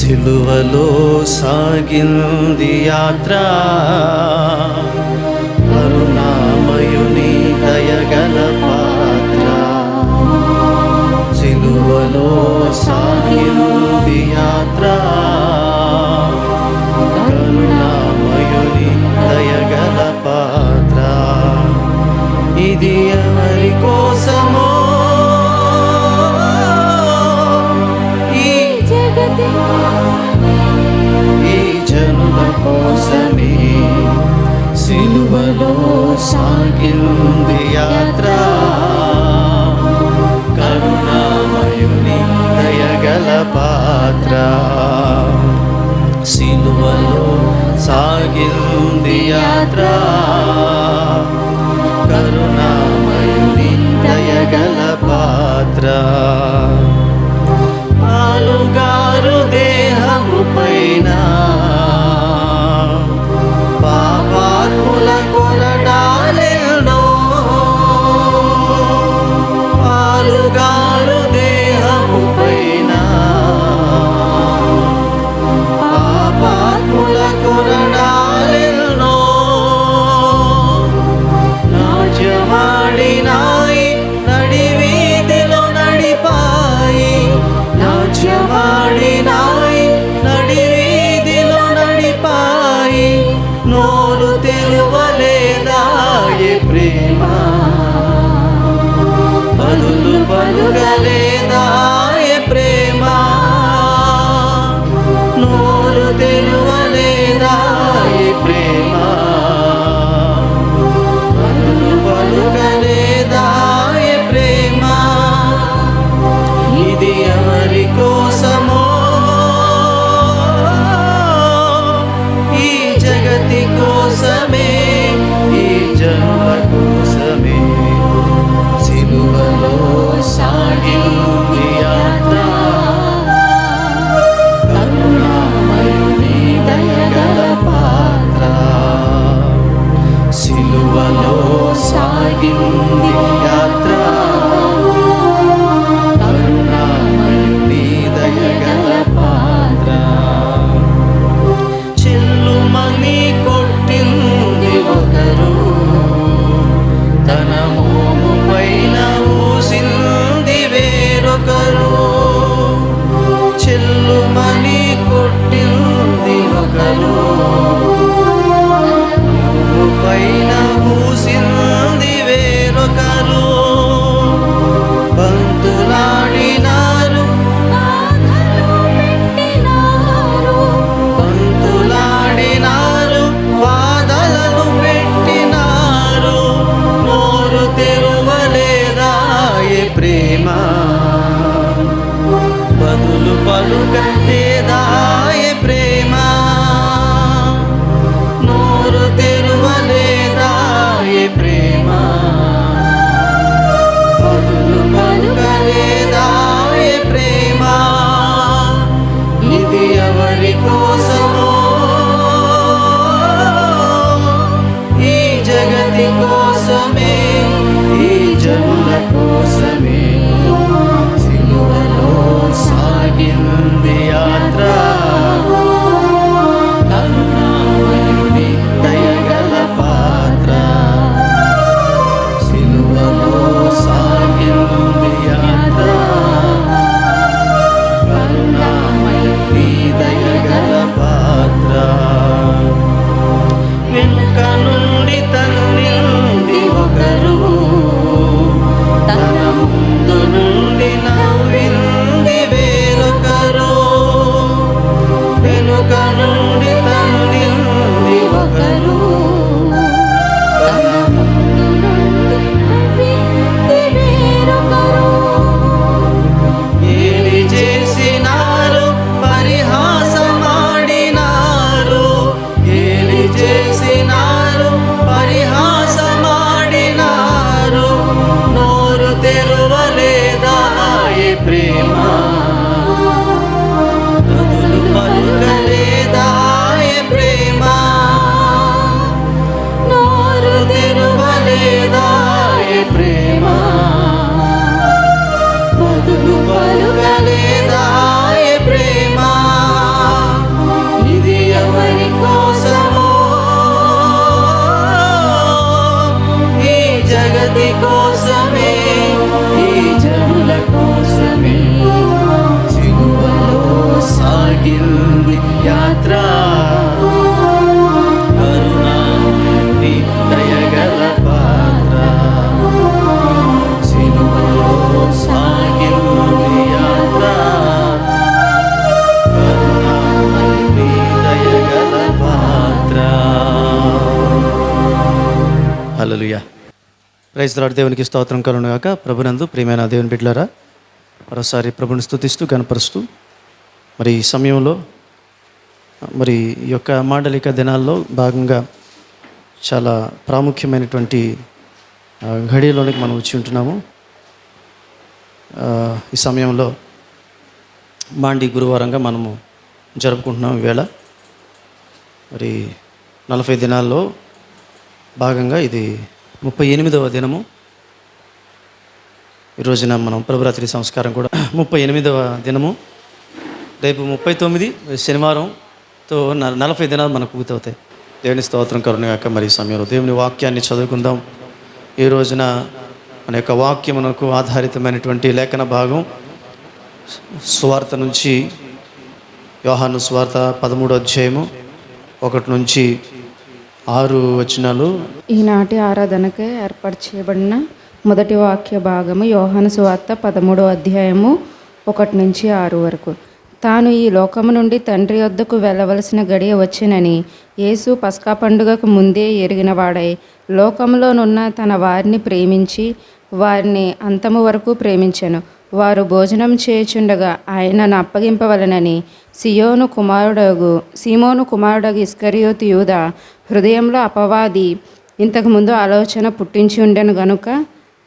సిలువలో సాగింది యాత్ర, కరుణామయుని దయగల పాత్ర. సిలువలో సాగింది యాత్ర, కరుణామయుని దయగల పాత్ర. ఇది ఎవరి కోసమో కోసమే సిలువలో సాగింది యాత్ర, కరుణామయుని దయగల పాత్ర. సిలువలో సాగింది యాత్ర, కరుణామయుని దయగల పాత్ర. పాలుగారు దేహము పైన పాపాత్ముల కొరడాలెన్నో, పాలుగారు దేహము పైన పాపాత్ముల కొరడాలెన్నో. నాట్యమాడినాయి నడివీధిలో నడిపాయి, నాట్యమాడినాయి నడివీధిలో నడిపాయి. నోరు తెరువలేదాయే ప్రేమ, బదులు పలుకలేదాయే ప్రేమ. నోరు తెరువలేదాయే ప్రేమ, బదులు పలుకలేదాయే ప్రేమ. ఇది ఎవరి కోసమో ఈ జగతి కోసమే, ఈ జనుల కోసమే. సిలువలో సాగింది యాత్ర, కరుణామయుని దయగల పాత్ర. సిలువలో సాగింది యాత్ర, కరుణామయుని దయగల పాత్ర. చెల్లుమని కొట్టింది ఒకరు, తన మోము పైన ఊసింది వేరొకరు. చెల్లుమని కొట్టింది ఒకరు, మోము పైన ఊసింది వేరొకరు. బంతులాడినారు బంతులాడినారు, వాదనలు పెట్టినారు. నోరు తెరువలేదాయే ప్రేమ, బదులు పలుకలేదాయే ప్రేమ. నోరు తెరువలేదాయే ప్రేమ, బదులు పలుకలేదాయే ప్రేమ. ఇది ఎవరి కోసమో ఈ జగతి కోసమే, ఈ జనుల కోసమే. సిలువలో సాగింది యాత్ర, కరుణామయుని దయగల పాత్ర. సిలువలో సాగింది యాత్ర, కరుణామయుని దయగల పాత్ర. వెనుక నుండి తన్నింది ఒకరు, తన ప్రైజ్ లార్డ్. దేవునికి స్తోత్రం కలుగును గాక. ప్రభునందు ప్రియమైన దేవుని బిడ్డలారా, మరోసారి ప్రభుని స్తుతిస్తూ గణపరుస్తూ మరి ఈ సమయంలో మరి ఈ యొక్క మాండలిక దినాల్లో భాగంగా చాలా ప్రాముఖ్యమైనటువంటి ఘడియలోనికి మనం వచ్చి ఉంటున్నాము. ఈ సమయంలో మాండి గురువారంగా మనము జరుపుకుంటున్నాం. ఈవేళ మరి 40 దినాల్లో భాగంగా ఇది 38వ దినము. ఈరోజున మనం ప్రభురాత్రి సంస్కారం కూడా 38వ దినము. రేపు 39 శనివారంతో 40 దినాలు మనకు పూర్తవుతాయి. దేవుని స్తోత్రం కరుణగాక. మరి ఈ సమయంలో దేవుని వాక్యాన్ని చదువుకుందాం. ఈ రోజున మన యొక్క వాక్యమునకు ఆధారితమైనటువంటి లేఖన భాగం సువార్త నుంచి యోహాను సువార్త 13వ అధ్యాయము 1 నుంచి 6 వచనాలు. ఈనాటి ఆరాధనకే ఏర్పాటు చేయబడిన మొదటి వాక్య భాగము యోహాను సువార్త 13వ అధ్యాయము 1 నుంచి 6 వరకు. తాను ఈ లోకము నుండి తండ్రి వద్దకు వెళ్ళవలసిన గడియ వచ్చినని యేసు పస్కా పండుగకు ముందే ఎరిగిన వాడై లోకములోనున్న తన వారిని ప్రేమించి వారిని అంతము వరకు ప్రేమించెను. వారు భోజనం చేయుచుండగా ఆయనను అప్పగింపవలనని సీమోను కుమారుడగు ఇస్కరియోతు యూదా హృదయంలో అపవాది ఇంతకుముందు ఆలోచన పుట్టించి ఉండెను గనుక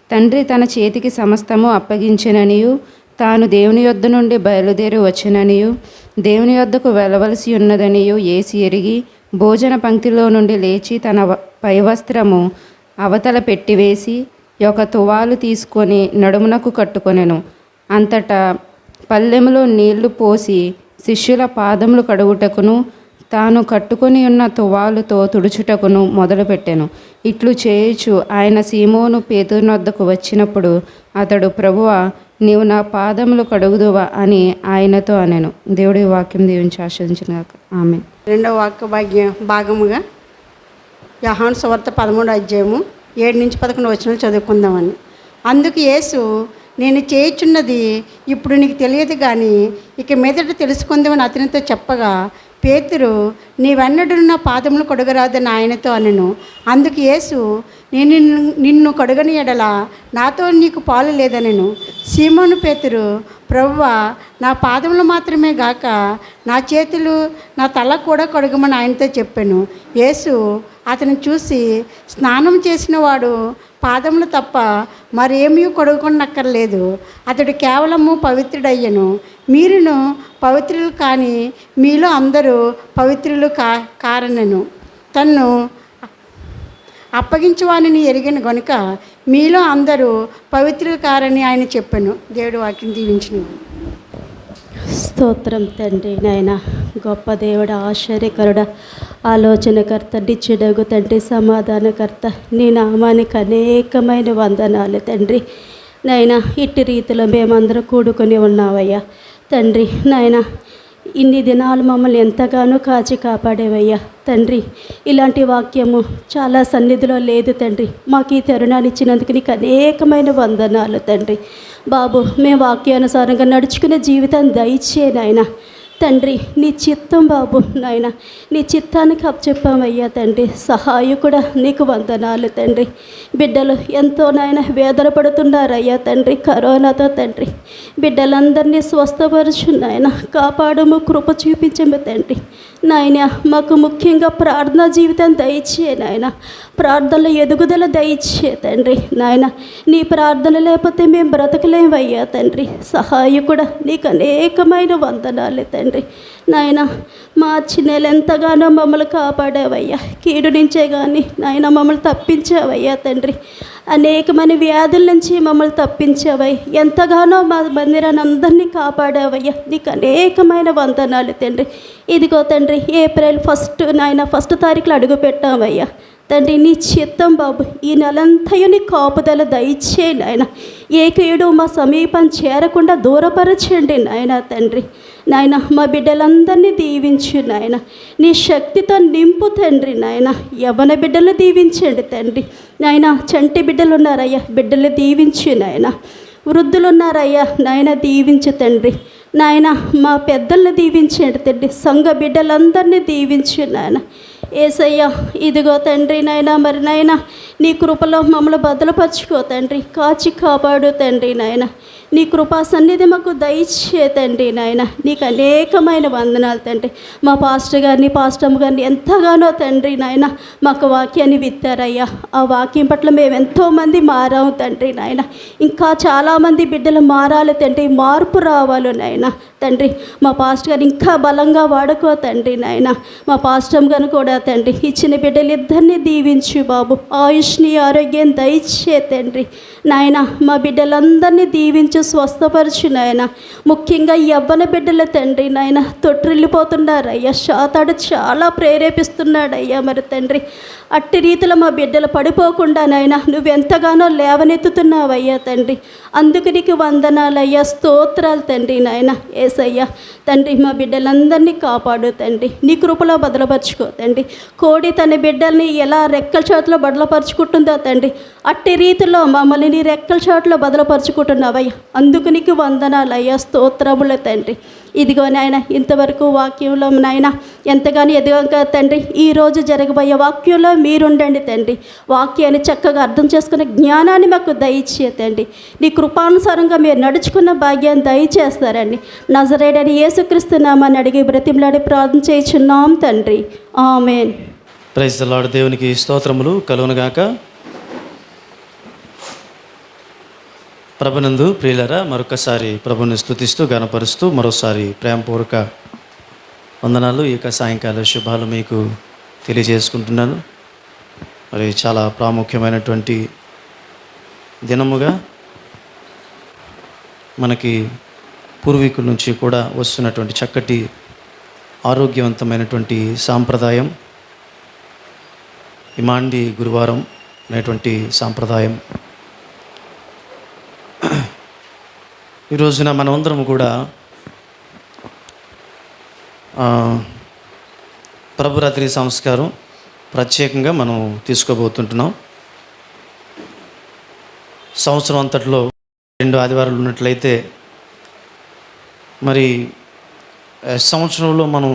తండ్రి తన చేతికి సమస్తము అప్పగించెననియు తాను దేవుని యొద్ద నుండి బయలుదేరి వచ్చిననియు దేవుని యొద్దకు వెళ్ళవలసి ఉన్నదనియు యేసు ఎరిగి భోజన పంక్తిలో నుండి లేచి తన పైవస్త్రము అవతల పెట్టివేసి ఒక తువాలు తీసుకొని నడుమునకు కట్టుకొనెను. అంతటా పల్లెములో నీళ్లు పోసి శిష్యుల పాదములు కడుగుటకును తాను కట్టుకొని ఉన్న తువాలుతో తుడుచుటకును మొదలుపెట్టెను. ఇట్లు చేయుచు ఆయన సీమోను పేతురునొద్దకు వచ్చినప్పుడు అతడు, ప్రభువా, నీవు నా పాదములు కడుగుదువా అని ఆయనతో అనెను. దేవుడి వాక్యం దీవించి ఆశీర్వదించుగాక. ఆమేన్. రెండవ వాక్య భాగముగా యోహాను సువార్త 13వ అధ్యాయము 7 నుంచి 11 వచనాలు చదువుకుందామని. అందుకు యేసు, నేను చేయుచున్నది ఇప్పుడు నీకు తెలియదు కానీ ఇక మీదట తెలుసుకుందామని అతనితో చెప్పగా, పేతురు, నీవెన్నడూ నా పాదములు కడుగరాదని ఆయనతో అనెను. అందుకు యేసు, నేను నిన్ను కడుగని ఎడల నాతో నీకు పాలు లేదనెను. సీమోను పేతురు, ప్రభువా, నా పాదములు మాత్రమే గాక నా చేతులు నా తల కూడా కడుగమని ఆయనతో చెప్పాను. యేసు అతను చూసి, స్నానం చేసిన వాడు పాదములు తప్ప మరేమీ కడుగుకొనక్కర్లేదు, అతడు కేవలము పవిత్రుడయ్యను. మీరును పవిత్రులు కానీ మీలో అందరూ పవిత్రులు కారనెను. తన్ను అప్పగించువానిని ఎరిగిన గనుక మీలో అందరూ పవిత్రులు కారని ఆయన చెప్పాను. దేవుడు వాక్యం దీవించును. స్తోత్రం తండ్రి. నాయన గొప్ప దేవుడు, ఆశ్చర్యకరుడ, ఆలోచనకర్త, నిత్యుడగు తండ్రి, సమాధానకర్త, నీ నామానికి అనేకమైన వందనాలు తండ్రి. నాయన ఇట్టి రీతిలో మేమందరం కూడుకొని ఉన్నావయ్యా తండ్రి. నాయన ఇన్ని దినాలు మమ్మల్ని ఎంతగానో కాచి కాపాడేవయ్యా తండ్రి. ఇలాంటి వాక్యము చాలా సన్నిధిలో లేదు తండ్రి. మాకు ఈ తరుణాన్ని ఇచ్చినందుకు నీకు అనేకమైన వందనాలు తండ్రి. బాబు, మేము వాక్యానుసారంగా నడుచుకునే జీవితాన్ని దయచే నాయన తండ్రి. నీ చిత్తం బాబు నాయన, నీ చిత్తానికి అప్పచెప్పామయ్యా తండ్రి. సహాయకుడా నీకు వందనాలు తండ్రి. బిడ్డలు ఎంతో నాయన వేదన పడుతున్నారయ్యా తండ్రి కరోనాతో తండ్రి. బిడ్డలందరినీ స్వస్థపరచు నాయన, కాపాడము, కృప చూపించము తండ్రి. నాయన మాకు ముఖ్యంగా ప్రార్థనా జీవితం దయచే నాయన, ప్రార్థనలో ఎదుగుదల దయచే తండ్రి. నాయన నీ ప్రార్థన లేకపోతే మేము బ్రతకలేమయ్యా తండ్రి. సహాయకుడా నీకు అనేకమైన వందనాలు తండ్రి. నాయన మార్చి నెల ఎంతగానో మమ్మల్ని కాపాడావయ్యా, కీడు నుంచే కానీ నాయన మమ్మల్ని తప్పించావయ్యా తండ్రి. అనేకమైన వ్యాధుల నుంచి మమ్మల్ని తప్పించావయ్య, ఎంతగానో మా మందిరాన్ని అందరినీ కాపాడావయ్యా, నీకు అనేకమైన వందనాలు తండ్రి. ఇదిగో తండ్రి, ఏప్రిల్ 1 నాయన 1 తారీఖులో అడుగు పెట్టామయ్యా తండ్రి. నీ చిత్తం బాబు, ఈ నెలంతయు నీ కాపుదల దయచే నాయన. ఏ కీడు మా సమీపం చేరకుండా దూరపరచండి నాయన తండ్రి. నాయన మా బిడ్డలందరినీ దీవించు నాయన, నీ శక్తితో నింపు తండ్రి. నాయన యవ్వన బిడ్డలు దీవించండి తండ్రి. నాయన చంటి బిడ్డలు ఉన్నారయ్యా, బిడ్డలు దీవించు నాయన. వృద్ధులు ఉన్నారయ్యా నాయన, దీవించు తండ్రి. నాయన మా పెద్దలను దీవించండి తండ్రి. సంఘ బిడ్డలందరినీ దీవించు నాయన. ఏసయ్య ఇదిగో తండ్రి నాయన, మరి నాయన నీ కృపలో మమ్మల్ని భద్రపరచుకో తండ్రి, కాచి కాపాడు తండ్రి నాయన. నీ కృపా సన్నిధి మాకు దయచే తండ్రి నాయన. నీకు అనేకమైన వందనాలు తండ్రి. మా పాస్టర్ గారిని, పాస్టమ్ గారిని ఎంతగానో తండ్రి నాయన మాకు వాక్యాన్ని విత్తారయ్యా. ఆ వాక్యం పట్ల మేము ఎంతోమంది మారాము తండ్రి నాయన. ఇంకా చాలామంది బిడ్డలు మారాలి తండ్రి, మార్పు రావాలి నాయన తండ్రి. మా పాస్టర్ గారు ఇంకా బలంగా వాడుకో తండ్రి నాయన. మా పాస్టమ్ గారు కూడా తండ్రి ఇచ్చిన బిడ్డలు ఇద్దరిని దీవించు బాబు, ఆయుష్ని ఆరోగ్యం దయచే తండ్రి నాయన. మా బిడ్డలందరినీ దీవించు, స్వస్థపరచు నాయన. ముఖ్యంగా యవ్వన బిడ్డల తండ్రి నాయన తొట్టిల్లిపోతున్నారయ్యా. శాతాడు చాలా ప్రేరేపిస్తున్నాడయ్యా మరి తండ్రి. అట్టి రీతిలో మా బిడ్డలు పడిపోకుండా నాయన నువ్వెంతగానో లేవనెత్తుతున్నావయ్యా తండ్రి. అందుకు నీకు వందనాలయ్యా, స్తోత్రాలు తండ్రి నాయన. ఏసయ్యా తండ్రి మా బిడ్డలందరినీ కాపాడు తండ్రి, నీ కృపలో బదలపరుచుకో తండ్రి. కోడి తన బిడ్డల్ని ఎలా రెక్కల చోట్ల బదలపరుచుకుంటుందో తండ్రి, అట్టి రీతిలో మమ్మల్ని నీ రెక్కల చోట్ల బదలపరుచుకుంటున్నావయ్యా. అందుకు నీకు వందనాలయ్యా, స్తోత్రములు తండ్రి. ఇదిగో నాయన ఇంతవరకు వాక్యంలో నాయన ఎంతగానో ఎదుగక తండ్రి, ఈరోజు జరగబోయే వాక్యంలో మీరుండండి తండ్రి. వాక్యాన్ని చక్కగా అర్థం చేసుకునే జ్ఞానాన్ని మాకు దయచే తండ్రి. నీ కృపానుసారంగా మీరు నడుచుకున్న భాగ్యాన్ని దయచేస్తారండి. నజరేయుడైన యేసుక్రీస్తు నామాన్ని అడిగి బ్రతిమలాడి ప్రార్థన చేయుచున్నాం తండ్రి, ఆమేన్. Praise the lord. దేవునికి స్తోత్రములు కలుగునుగాక. ప్రభునందు ప్రియులరా, మరొకసారి ప్రభుని స్తుతిస్తూ గణపరుస్తూ మరోసారి ప్రేమపూర్వక వందనాలు, ఈ యొక్క సాయంకాల శుభాలు మీకు తెలియజేసుకుంటున్నాను. మరి చాలా ప్రాముఖ్యమైనటువంటి దినముగా మనకి పూర్వీకుల నుంచి కూడా వస్తున్నటువంటి చక్కటి ఆరోగ్యవంతమైనటువంటి సాంప్రదాయం ఇమాండి గురువారం అనేటువంటి సాంప్రదాయం. ఈ రోజున మనమందరం కూడా ప్రభురాత్రి సంస్కారం ప్రత్యేకంగా మనం తీసుకోబోతుంటున్నాం. సంవత్సరం అంతట్లో 2 ఆదివారాలు ఉన్నట్లయితే మరి సంవత్సరంలో మనం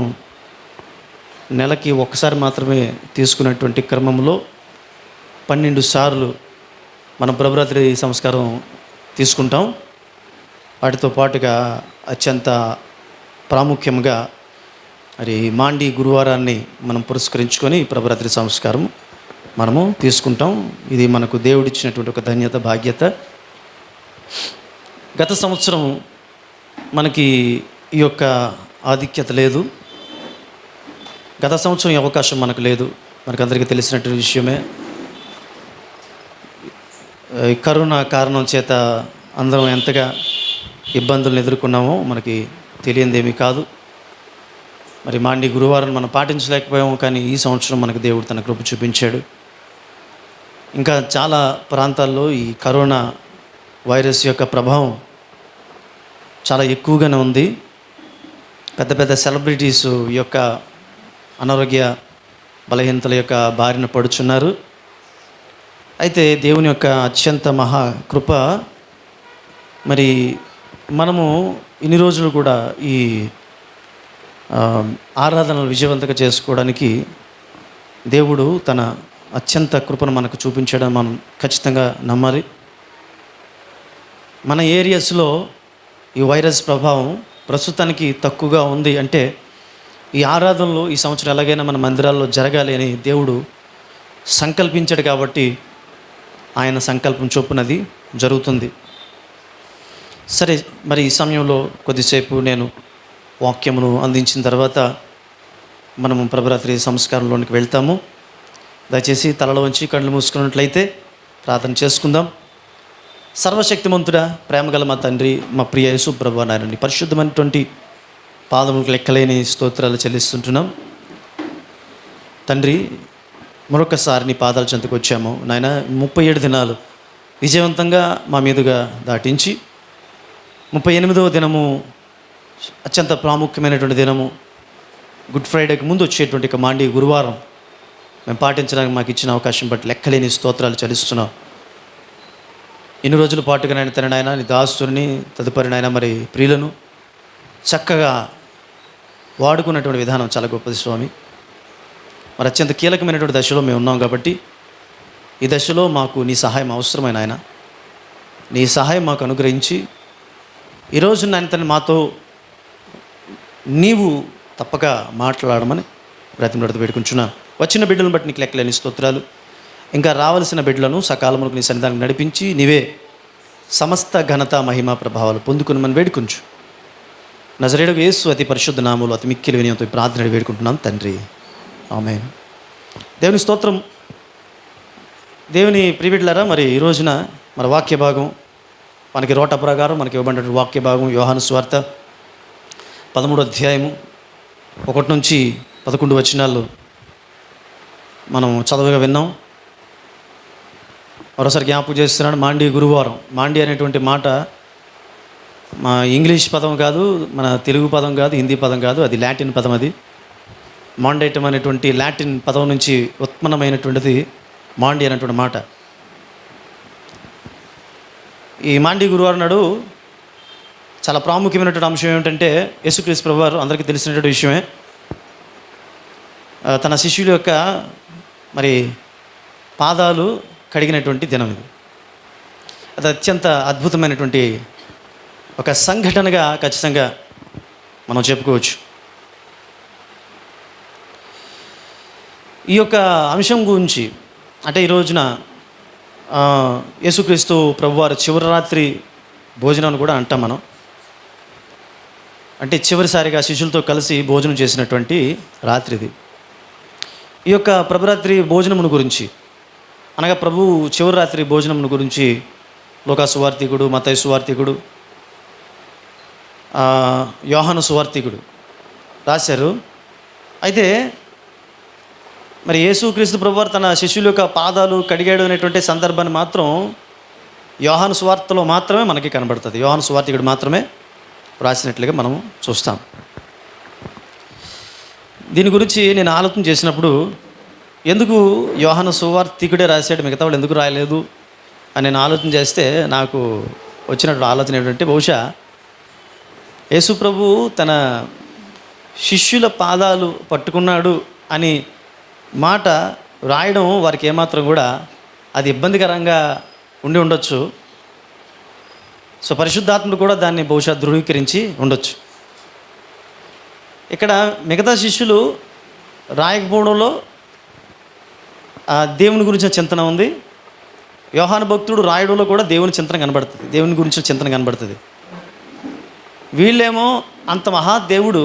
నెలకి ఒక్కసారి మాత్రమే తీసుకునేటువంటి క్రమంలో 12 సార్లు మనం ప్రభురాత్రి సంస్కారం తీసుకుంటాం. వాటితో పాటుగా అత్యంత ప్రాముఖ్యంగా మరి మాండి గురువారాన్ని మనం పురస్కరించుకొని ప్రభురాత్రి సంస్కారం మనము తీసుకుంటాం. ఇది మనకు దేవుడిచ్చినటువంటి ఒక ధన్యత, బాధ్యత. గత సంవత్సరం మనకి ఈ యొక్క ఆధిక్యత లేదు. గత సంవత్సరం ఈ అవకాశం మనకు లేదు. మనకందరికీ తెలిసినటువంటి విషయమే. కరోనా కారణం చేత అందరం ఎంతగా ఇబ్బందులను ఎదుర్కొన్నామో మనకి తెలియందేమీ కాదు. మరి మాండి గురువారం మనం పాటించలేకపోయాము, కానీ ఈ సంవత్సరం మనకు దేవుడు తన కృప చూపించాడు. ఇంకా చాలా ప్రాంతాల్లో ఈ కరోనా వైరస్ యొక్క ప్రభావం చాలా ఎక్కువగానే ఉంది. పెద్ద పెద్ద సెలబ్రిటీస్ యొక్క అనారోగ్య బలహీనతల యొక్క బారిన పడుచున్నారు. అయితే దేవుని యొక్క అత్యంత మహా కృప, మరి మనము ఇన్ని రోజులు కూడా ఈ ఆరాధనలు విజయవంతంగా చేసుకోవడానికి దేవుడు తన అత్యంత కృపను మనకు చూపించడం మనం ఖచ్చితంగా నమ్మాలి. మన ఏరియాస్లో ఈ వైరస్ ప్రభావం ప్రస్తుతానికి తక్కువగా ఉంది. అంటే ఈ ఆరాధనలు ఈ సంవత్సరం ఎలాగైనా మన మందిరాల్లో జరగాలి అని దేవుడు సంకల్పించాడు. కాబట్టి ఆయన సంకల్పం చొప్పునది జరుగుతుంది. సరే, మరి ఈ సమయంలో కొద్దిసేపు నేను వాక్యమును అందించిన తర్వాత మనము ప్రభురాత్రి సంస్కారంలోనికి వెళ్తాము. దయచేసి తలలో ఉంచి కళ్ళు మూసుకున్నట్లయితే ప్రార్థన చేసుకుందాం. సర్వశక్తిమంతుడా, ప్రేమగల మా తండ్రి, మా ప్రియ యేసు ప్రభువా నాయన, పరిశుద్ధమైనటువంటి పాదములకు లెక్కలేని స్తోత్రాలు చెల్లిస్తుంటున్నాం తండ్రి. మరొకసారి నీ పాదాల చెంతకు వచ్చాము నాయన. 37 దినాలు విజయవంతంగా మా మీదుగా దాటించి 38వ దినము అత్యంత ప్రాముఖ్యమైనటువంటి దినము, గుడ్ ఫ్రైడేకి ముందు వచ్చేటువంటి ఒక మాండి గురువారం మేము పాటించడానికి మాకు ఇచ్చిన అవకాశం బట్టి లెక్కలేని స్తోత్రాలు చెల్లిస్తున్నాం. ఇన్ని రోజుల పాటుగా నాయన తన నాయన నీ దాసుని తదుపరి నాయన మరి ప్రియులను చక్కగా వాడుకున్నటువంటి విధానం చాలా గొప్పది స్వామి. మరి అత్యంత కీలకమైనటువంటి దశలో మేము ఉన్నాం కాబట్టి ఈ దశలో మాకు నీ సహాయం అవసరమైన ఆయన, నీ సహాయం మాకు అనుగ్రహించి ఈరోజు నాయన తండ్రి మాతో నీవు తప్పక మాట్లాడమని బ్రతిమలాడుతూ వేడుకుంటున్నాను. వచ్చిన బిడ్డలను బట్టి నీకు లెక్కలేని స్తోత్రాలు. ఇంకా రావలసిన బిడ్డలను సకాలంలో నీ సన్నిధానం నడిపించి నీవే సమస్త ఘనత మహిమ ప్రభావాలు పొందుకుని వేడుకుంచు. నజరేయుడగు యేసు అతి పరిశుద్ధ నామములో అతి మిక్కిలి వినయంతో ఈ ప్రార్థన వేడుకుంటున్నాం తండ్రి, ఆమేన్. దేవుని స్తోత్రం. దేవుని ప్రియబిడ్డలారా, మరి ఈ రోజున మన వాక్య భాగం మనకి రోట ప్రకారం మనకి ఇవ్వబడినటువంటి వాక్య భాగం యోహాను సువార్త 13వ అధ్యాయము 1 నుంచి 11 వచనాలు మనం చదువుగా విన్నాం. మరోసారి జ్ఞాపకం చేస్తున్నాడు. మాండి గురువారం. మాండి అనేటువంటి మాట మా ఇంగ్లీష్ పదం కాదు, మన తెలుగు పదం కాదు, హిందీ పదం కాదు, అది లాటిన్ పదం. అది మాండేటం అనేటువంటి లాటిన్ పదం నుంచి ఉత్పన్నమైనటువంటిది మాండి అనేటువంటి మాట. ఈ మాండి గురువారం నాడు చాలా ప్రాముఖ్యమైనటువంటి అంశం ఏమిటంటే, యేసుక్రీస్తు ప్రభువారు అందరికీ తెలిసినటువంటి విషయమే, తన శిష్యుల యొక్క మరి పాదాలు కడిగినటువంటి దినం ఇది. అది అత్యంత అద్భుతమైనటువంటి ఒక సంఘటనగా ఖచ్చితంగా మనం చెప్పుకోవచ్చు. ఈ యొక్క అంశం గురించి అంటే ఈ రోజున యేసుక్రీస్తు ప్రభువారు చివరి రాత్రి భోజనాన్ని కూడా అంటాం మనం. అంటే చివరిసారిగా శిష్యులతో కలిసి భోజనం చేసినటువంటి రాత్రిది. ఈ యొక్క ప్రభురాత్రి భోజనమును గురించి అనగా ప్రభు చివరి రాత్రి భోజనమును గురించి లూకా సువార్తికుడు, మత్తయి సువార్తికుడు, యోహాను సువార్తికుడు రాశారు. అయితే మరి యేసుక్రీస్తు ప్రభువారు తన శిష్యుల యొక్క పాదాలు కడిగాడు అనేటువంటి సందర్భాన్ని మాత్రం యోహాను సువార్తలో మాత్రమే మనకి కనబడుతుంది. యోహాను సువార్తికుడు మాత్రమే రాసినట్లుగా మనం చూస్తాం. దీని గురించి నేను ఆలోచన చేసినప్పుడు, ఎందుకు యోహాను సువార్తికుడే రాశాడు, మిగతా వాళ్ళు ఎందుకు రాయలేదు అని నేను ఆలోచన చేస్తే నాకు వచ్చినటువంటి ఆలోచన ఏంటంటే, బహుశా యేసు ప్రభు తన శిష్యుల పాదాలు పట్టుకున్నాడు అని మాట రాయడం వారికి ఏమాత్రం కూడా అది ఇబ్బందికరంగా ఉండి ఉండొచ్చు. సో పరిశుద్ధాత్ముడు కూడా దాన్ని బహుశా ధృవీకరించి ఉండొచ్చు. ఇక్కడ మిగతా శిష్యులు రాయకపోవడంలో దేవుని గురించిన చింతన ఉంది. యోహాను భక్తుడు రాయడంలో కూడా దేవుని చింతన కనబడుతుంది, దేవుని గురించిన చింతన కనబడుతుంది. వీళ్ళేమో అంత మహాదేవుడు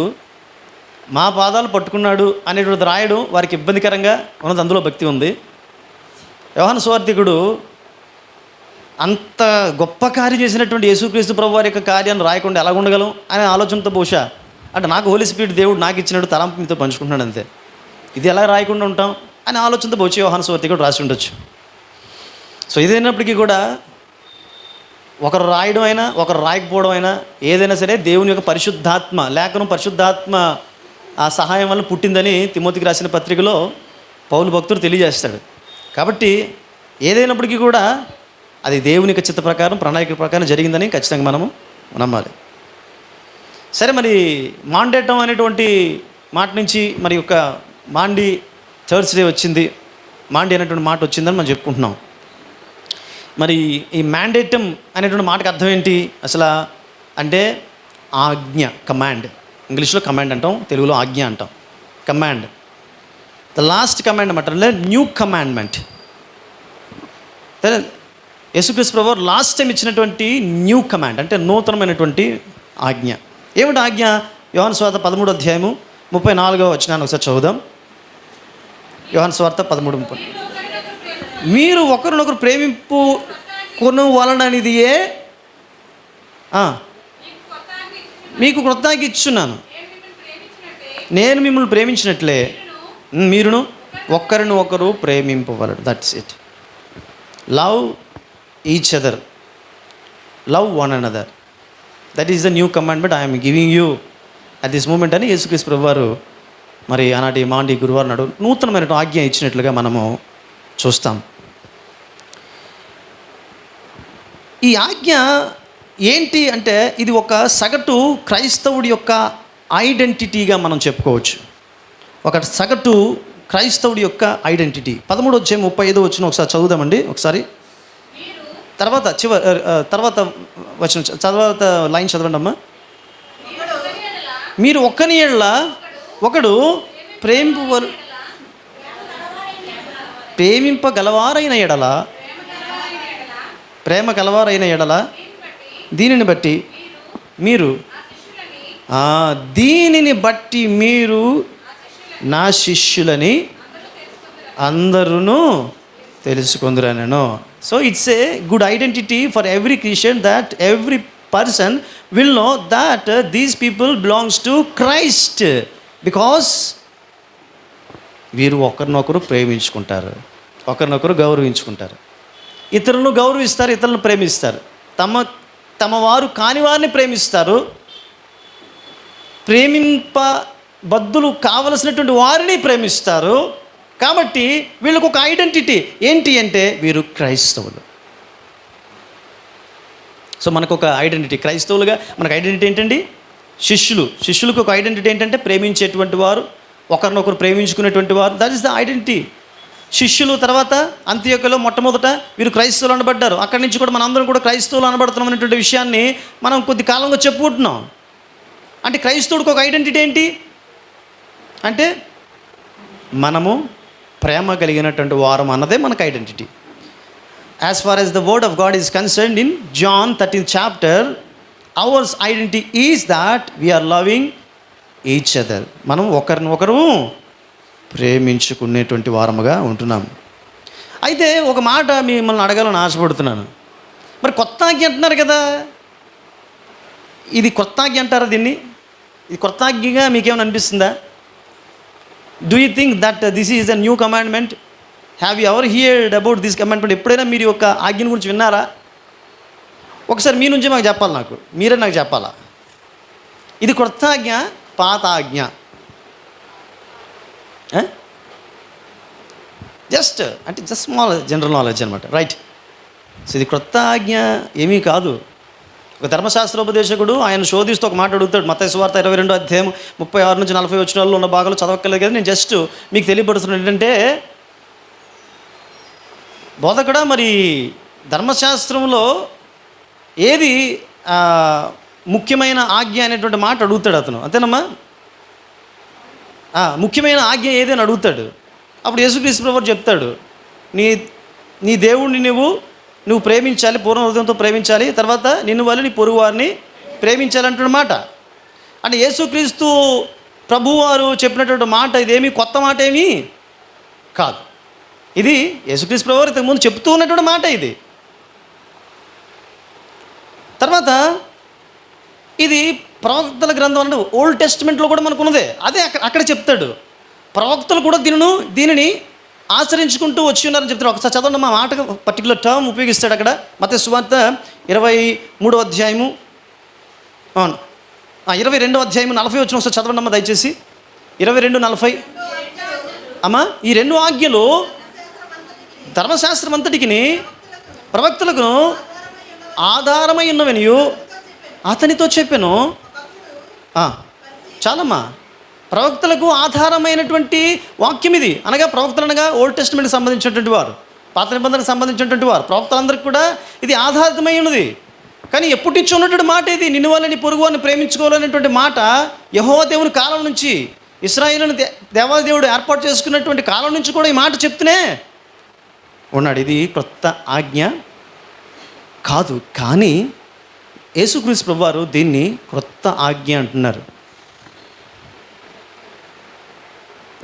మా పాదాలు పట్టుకున్నాడు అనేటువంటి రాయడం వారికి ఇబ్బందికరంగా ఉన్నది, అందులో భక్తి ఉంది. యోహాను సువార్తికుడు అంత గొప్ప కార్యం చేసినటువంటి యేసుక్రీస్తు ప్రభు వారి యొక్క కార్యాన్ని రాయకుండా ఎలా ఉండగలం అనే ఆలోచనతో బహుశా అంటే నాకు హోలీ స్పిరిట్ దేవుడు నాకు ఇచ్చినట్టు తలంపు మీతో పంచుకుంటున్నాడు అంతే, ఇది ఎలా రాయకుండా ఉంటాం అనే ఆలోచనతో బహుశా యోహాను సువార్తికుడు రాసి ఉండొచ్చు. సో ఇదైనప్పటికీ కూడా ఒకరు రాయడం అయినా ఒకరు రాయకపోవడం అయినా ఏదైనా సరే దేవుని యొక్క పరిశుద్ధాత్మ లేఖనం పరిశుద్ధాత్మ ఆ సహాయం వల్ల పుట్టిందని తిమోతికి రాసిన పత్రికలో పౌలు భక్తుడు తెలియజేస్తాడు. కాబట్టి ఏదైనప్పటికీ కూడా అది దేవుని యొక్క చిత్త ప్రకారం ప్రణాళిక ప్రకారం జరిగిందని ఖచ్చితంగా మనము నమ్మాలి. సరే, మరి మాండేటం అనేటువంటి మాట నుంచి మరి యొక్క మాండి చర్చ్ డే వచ్చింది, మాండి అనేటువంటి మాట వచ్చిందని మనం చెప్పుకుంటున్నాం. మరి ఈ మ్యాండేటం అనేటువంటి మాటకు అర్థం ఏంటి అసలు అంటే ఆజ్ఞ, కమాండ్. ఇంగ్లీష్లో కమాండ్ అంటాం, తెలుగులో ఆజ్ఞ అంటాం. కమాండ్, ద లాస్ట్ కమాండ్ అంటే న్యూ కమాండ్మెంట్. యేసుక్రీస్తు ప్రభువు లాస్ట్ టైం ఇచ్చినటువంటి న్యూ కమాండ్ అంటే నూతనమైనటువంటి ఆజ్ఞ. ఏమిటి ఆజ్ఞ? యోహాను సువార్త 13వ అధ్యాయము 34వ వచనాన్ని ఒకసారి చదువుదాం. యోహాను సువార్త 13:30. మీరు ఒకరినొకరు ప్రేమింపుకొను వలననిది మీకు కృతజ్ఞత ఇచ్చున్నాను, నేను మిమ్మల్ని ప్రేమించినట్లే మీరును ఒకరిని ఒకరు ప్రేమింపవలడు. That's it. Love each other, love one another. That is the new commandment I'm giving you at this moment అని యేసుక్రీస్తు ప్రభువారు మరి ఆనాటి మాండి గురువారం నాడు నూతనమైన ఆజ్ఞ ఇచ్చినట్లుగా మనము చూస్తాం. ఈ ఆజ్ఞ ఏంటి అంటే ఇది ఒక సగటు క్రైస్తవుడి యొక్క ఐడెంటిటీగా మనం చెప్పుకోవచ్చు. ఒక సగటు క్రైస్తవుడి యొక్క ఐడెంటిటీ. 13:35 వచ్చిన ఒకసారి చదువుదామండి ఒకసారి. తర్వాత తర్వాత లైన్ చదవండి అమ్మా. మీరు ఒక్కని ఎడల ఒకడు ప్రేమింపగలవారైన ఎడల ప్రేమ గలవారైన ఎడల దీనిని బట్టి మీరు నా శిష్యులని అందరూ తెలుసుకుందురనెను. So it's a good identity for every Christian that every person will know that these people belongs to Christ because వీరు ఒకరినొకరు ప్రేమించుకుంటారు, ఒకరినొకరు గౌరవించుకుంటారు, ఇతరులను గౌరవిస్తారు, ఇతరులను ప్రేమిస్తారు, తమ వారు కాని వారిని ప్రేమిస్తారు, బద్దులు కావలసినటువంటి వారిని ప్రేమిస్తారు. కాబట్టి వీళ్ళకు ఒక ఐడెంటిటీ ఏంటి అంటే వీరు క్రైస్తవులు. సో మనకు ఒక ఐడెంటిటీ క్రైస్తవులుగా మనకు ఐడెంటిటీ ఏంటండి? శిష్యులకు ఒక ఐడెంటిటీ ఏంటంటే ప్రేమించేటువంటి వారు, ఒకరినొకరు ప్రేమించుకునేటువంటి వారు. That is the identity. శిష్యులు తర్వాత అంత్యోక్యలో మొట్టమొదట వీరు క్రైస్తవులు అనబడ్డారు. అక్కడి నుంచి కూడా మనందరం కూడా క్రైస్తవులు అనబడుతున్నాం అనేటువంటి విషయాన్ని మనం కొద్ది కాలంగా చెప్పుకుంటున్నాం. అంటే క్రైస్తవుడికి ఒక ఐడెంటిటీ ఏంటి అంటే మనము ప్రేమ కలిగినటువంటి వారం అన్నదే మనకు identity. As far as the word of God is concerned in John 13th chapter, ours identity is that we are loving each other. మనం ఒకరినొకరు ప్రేమించుకునేటువంటి వారముగా ఉంటున్నాం. అయితే ఒక మాట మిమ్మల్ని అడగాలని ఆశపడుతున్నాను. మరి కొత్త ఆజ్ఞ అంటున్నారు కదా, ఇది కొత్త ఆజ్ఞ అంటారా? ఇది కొత్త ఆజ్ఞగా మీకేమైనా అనిపిస్తుందా? Do you think that this is the new commandment? Have you ever heard about this commandment? ఎప్పుడైనా మీరు ఒక ఆజ్ఞ గురించి విన్నారా? ఒకసారి మీ నుంచే మాకు చెప్పాలి, మీరే నాకు చెప్పాలా. ఇది కొత్త ఆజ్ఞ, పాత ఆజ్ఞ? జస్ట్ స్మాల్ జనరల్ నాలెడ్జ్ అనమాట, రైట్? సో ఇది కొత్త ఆజ్ఞ ఏమీ కాదు. ఒక ధర్మశాస్త్రోపదేశకుడు ఆయన శోధిస్తూ ఒక మాట అడుగుతాడు. మత్తయి సువార్త 22:36-40 ఉన్న భాగాలు చదవక్కర్లేదు కదా, నేను జస్ట్ మీకు తెలియపడుతున్నాను. ఏంటంటే బోధకుడా, మరి ధర్మశాస్త్రంలో ఏది ముఖ్యమైన ఆజ్ఞ అనేటువంటి మాట అడుగుతాడు అతను, అంతేనమ్మా? ముఖ్యమైన ఆజ్ఞ ఏది అని అడుగుతాడు. అప్పుడు యేసుక్రీస్తు ప్రభువు చెప్తాడు, నీ దేవుడిని నువ్వు ప్రేమించాలి, పూర్ణ హృదయంతో ప్రేమించాలి, తర్వాత నిన్ను వల్ల నీ పొరుగు వారిని ప్రేమించాలంటున్నమాట. అంటే యేసుక్రీస్తు ప్రభువారు చెప్పినటువంటి మాట ఇదేమీ కొత్త మాట ఏమీ కాదు. ఇది యేసుక్రీస్తు ప్రభువారు ఇంతకుముందు చెప్తూ ఉన్నటువంటి మాట ఇది. తర్వాత ఇది ప్రవక్తల గ్రంథం అంటే ఓల్డ్ టెస్ట్మెంట్లో కూడా మనకు ఉన్నదే. అదే అక్కడ చెప్తాడు. ప్రవక్తలు కూడా దీనిని ఆచరించుకుంటూ వచ్చి ఉన్నారని చెప్తారు. ఒకసారి చదవండి మా మాట, పర్టికులర్ టర్మ్ ఉపయోగిస్తాడు అక్కడ. మత్తయి సువార్త 23వ 22వ 40 ఒకసారి చదవండి అమ్మా దయచేసి. 22:40 అమ్మా. ఈ రెండు ఆజ్ఞలు ధర్మశాస్త్రం అంతటికి ప్రవక్తలకు ఆధారమై ఉన్నవనియు అతనితో చెప్పాను. చాలమ్మా. ప్రవక్తలకు ఆధారమైనటువంటి వాక్యం ఇది. అనగా ప్రవక్తలు అనగా ఓల్డ్ టెస్ట్మెంట్కి సంబంధించినటువంటి వారు, పాత నిబంధనకు సంబంధించినటువంటి వారు, ప్రవక్తలందరికీ కూడా ఇది ఆధారితమై ఉన్నది. కానీ ఎప్పటి నుంచి ఉన్నటువంటి మాట ఇది, నిన్ను వాళ్ళని పొరుగు వారిని ప్రేమించుకోవాలనేటువంటి మాట యెహోవా దేవుని కాలం నుంచి, ఇశ్రాయేలును దేవాదేవుడు ఏర్పాటు చేసుకున్నటువంటి కాలం నుంచి కూడా ఈ మాట చెప్తూనే ఉన్నాడు. ఇది కొత్త ఆజ్ఞ కాదు. కానీ యేసుక్రీస్తు ప్రభువారు దీన్ని కొత్త ఆజ్ఞ అంటున్నారు.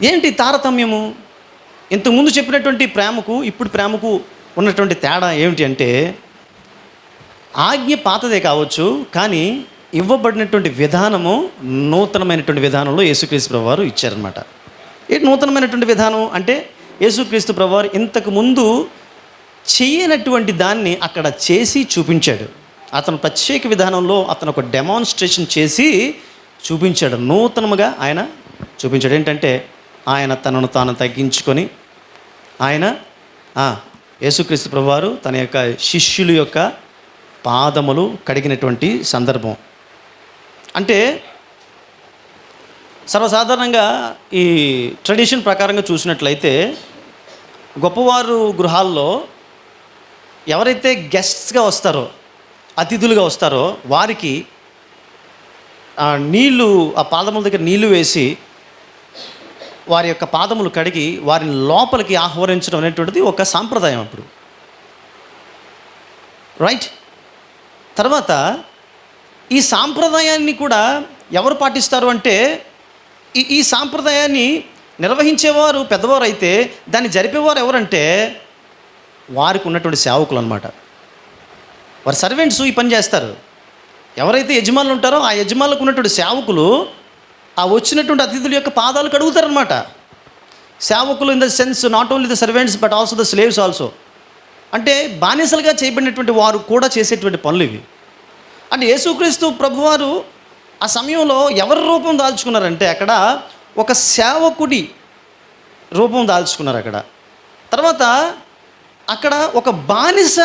ఏంటి తారతమ్యము? ఇంతకుముందు చెప్పినటువంటి ప్రేమకు ఇప్పుడు ప్రేమకు ఉన్నటువంటి తేడా ఏమిటి అంటే, ఆజ్ఞ పాతదే కావచ్చు, కానీ ఇవ్వబడినటువంటి విధానము నూతనమైనటువంటి విధానంలో యేసుక్రీస్తు ప్రభువారు ఇచ్చారనమాట. ఏంటి నూతనమైనటువంటి విధానం అంటే, యేసుక్రీస్తు ప్రభువారు ఇంతకుముందు చేయనటువంటి దాన్ని అక్కడ చేసి చూపించాడు. అతను ప్రత్యేక విధానంలో అతను ఒక డెమాన్స్ట్రేషన్ చేసి చూపించాడు. నూతనముగా ఆయన చూపించాడు. ఏంటంటే ఆయన తనను తాను తగ్గించుకొని ఆయన యేసుక్రీస్తు ప్రభువారు తన యొక్క శిష్యుల యొక్క పాదములు కడిగినటువంటి సందర్భం. అంటే సర్వసాధారణంగా ఈ ట్రెడిషన్ ప్రకారంగా చూసినట్లయితే గొప్పవారు గృహాల్లో ఎవరైతే గెస్ట్స్గా వస్తారో, అతిథులుగా వస్తారో వారికి నీళ్లు, ఆ పాదముల దగ్గర నీళ్లు వేసి వారి యొక్క పాదములు కడిగి వారిని లోపలికి ఆహ్వానించడం అనేటువంటిది ఒక సాంప్రదాయం అప్పుడు. రైట్. తర్వాత ఈ సాంప్రదాయాన్ని కూడా ఎవరు పాటిస్తారు అంటే ఈ సాంప్రదాయాన్ని నిర్వహించేవారు పెద్దవారు అయితే దాన్ని జరిపేవారు ఎవరంటే వారికి ఉన్నటువంటి సేవకులు అన్నమాట. వారి సర్వెంట్స్ ఈ పని చేస్తారు. ఎవరైతే యజమానులు ఉంటారో ఆ యజమానులకు ఉన్నటువంటి సేవకులు ఆ వచ్చినటువంటి అతిథుల యొక్క పాదాలు కడుగుతారనమాట. సేవకులు in the sense not only the servants but also the slaves also. అంటే బానిసలుగా చేయబడినటువంటి వారు కూడా చేసేటువంటి పనులు ఇవి. అంటే యేసుక్రీస్తు ప్రభువారు ఆ సమయంలో ఎవరి రూపం దాల్చుకున్నారంటే అక్కడ ఒక సేవకుడి రూపం దాల్చుకున్నారు అక్కడ. తర్వాత అక్కడ ఒక బానిస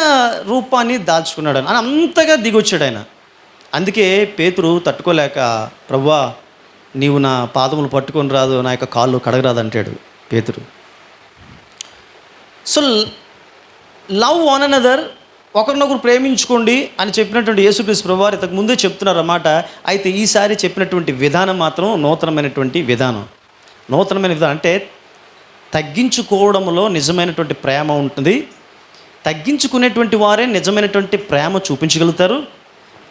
రూపాన్ని దాల్చుకున్నాడు అని అంతగా దిగొచ్చాడు ఆయన. అందుకే పేతురు తట్టుకోలేక, ప్రభువా నీవు నా పాదములు పట్టుకొని రాదు, నా యొక్క కాళ్ళు కడగరాదు అంటాడు పేతురు. సో లవ్ వన్ అనదర్, ఒకరినొకరు ప్రేమించుకోండి అని చెప్పినటువంటి యేసుక్రీస్తు ప్రభువారు ఇంతకు ముందే చెప్తున్నారు అన్నమాట. అయితే ఈసారి చెప్పినటువంటి విధానం మాత్రం నూతనమైనటువంటి విధానం. నూతనమైన విధానం అంటే తగ్గించుకోవడంలో నిజమైనటువంటి ప్రేమ ఉంటుంది. తగ్గించుకునేటువంటి వారే నిజమైనటువంటి ప్రేమ చూపించగలుగుతారు.